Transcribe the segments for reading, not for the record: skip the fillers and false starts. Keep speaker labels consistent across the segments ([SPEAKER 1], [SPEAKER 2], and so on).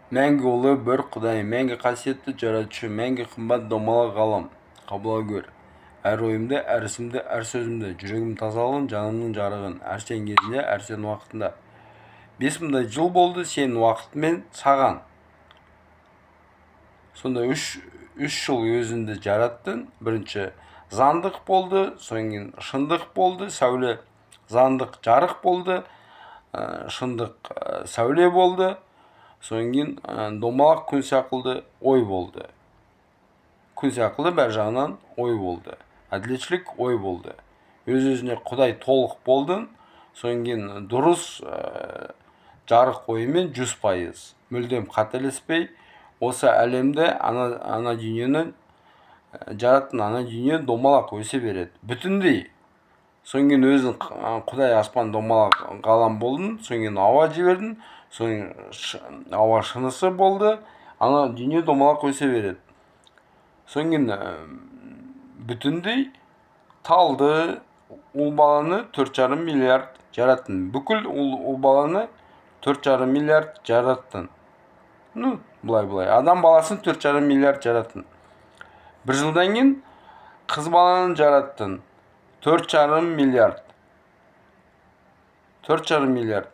[SPEAKER 1] Мәңгі ұлы бір Құдай, мәңгі қасиетті жаратушы, мәңгі қымбат домалақ ғалам. Қабыл көр. Әр ойымды, әр ісімді, әр сөзімді, жүрегім тазалығын, жанымның жарығын, әр сен кезінде, әр сен уақытында. 5000 жыл болды сен уақытымен саған. Сонда үш жыл өзіңді жараттың. Бірінші заңдық болды, содан кейін шындық болды, сәуле. Заңдық жарық болды, шындық сәуле болды. Содан кейін домалақ күн сақылды ой болды. Күн сақылды бәр жағынан ой болды. Әділетшілік ой болды. Өз-өзіне Құдай толық болдың. Содан кейін дұрыс жарық ойымен 100%. Мүлдем қателеспей, осы әлемді, ана дүниені жараттың, ана дүние домалақ өсе береді. Бүтіндей. Содан кейін өзің Құдай аспан домалақ ғалам болдың. Содан кейін ауа жібердің. Содан ауа шынысы болды, ана дүние домалақ өсе береді. Содан кейін бүтіндей талды, ұл баланы 4,5 миллиард жараттың. Бүкіл ұл баланы 4,5 миллиард жараттың. Бұлай. Адам баласын 4,5 миллиард жараттың. Бір жылдан кейін қыз баланы жараттың. 4,5 миллиард. 4,5 миллиард.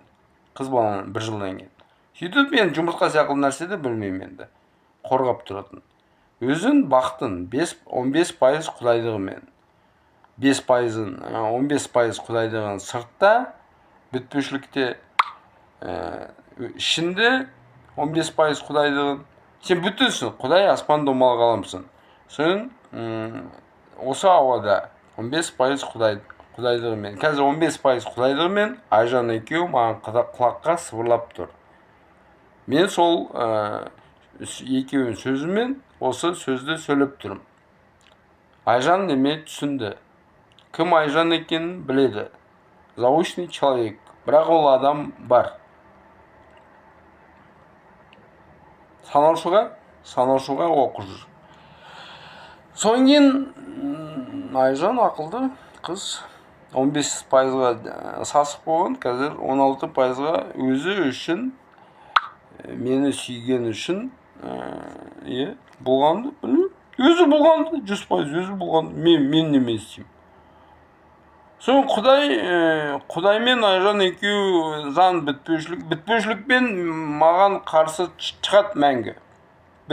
[SPEAKER 1] Қыз баланы бір жылдан кейін. Сөйтіп мен жұмыртқа сияқты нәрседе білмеймін енді. Қорғап тұратын. Өзін бақтың 15% құдайдығымен. 15% құдайдығын сыртта, бітпеушілікте, ішінде 15% құдайдығын. Сен бүтінсің, Құдай аспан домалақ ғаламсың. Сен осы ауада 15% құдайдығымен. Қазір 15% құдайдығымен Айжан екеуі маған құлаққа сыбырлап тұр. Мен сол екеуінің сөзімен осы сөзді сөйлеп тұрмын. Айжан неме түсінді. Кім Айжан екенін біледі. Заочный человек. Бірақ ол адам бар. Санаушыға оқып жүр. Содан кейін Айжан ақылды қыз 15%-ға сасық болған, қазір 16%-ға өзі үшін, мені сүйген үшін болғанды, өзі болғанды, 100% өзі болғанды, мен неме істеймін. Соң Құдай мен Айжан екеуі заң бітпеушілікпен маған қарсы шығады мәңгі.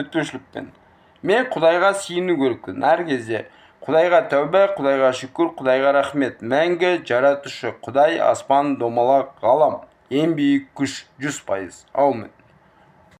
[SPEAKER 1] Бітпеушілікпен. Мен Құдайға сүйіну керекпін әр кезде. Құдайға тәубә, Құдайға шүкір, Құдайға рахмет. Мәңгі жаратушы Құдай аспан домалақ ғалам. Ең биік күш 100%. Аумин.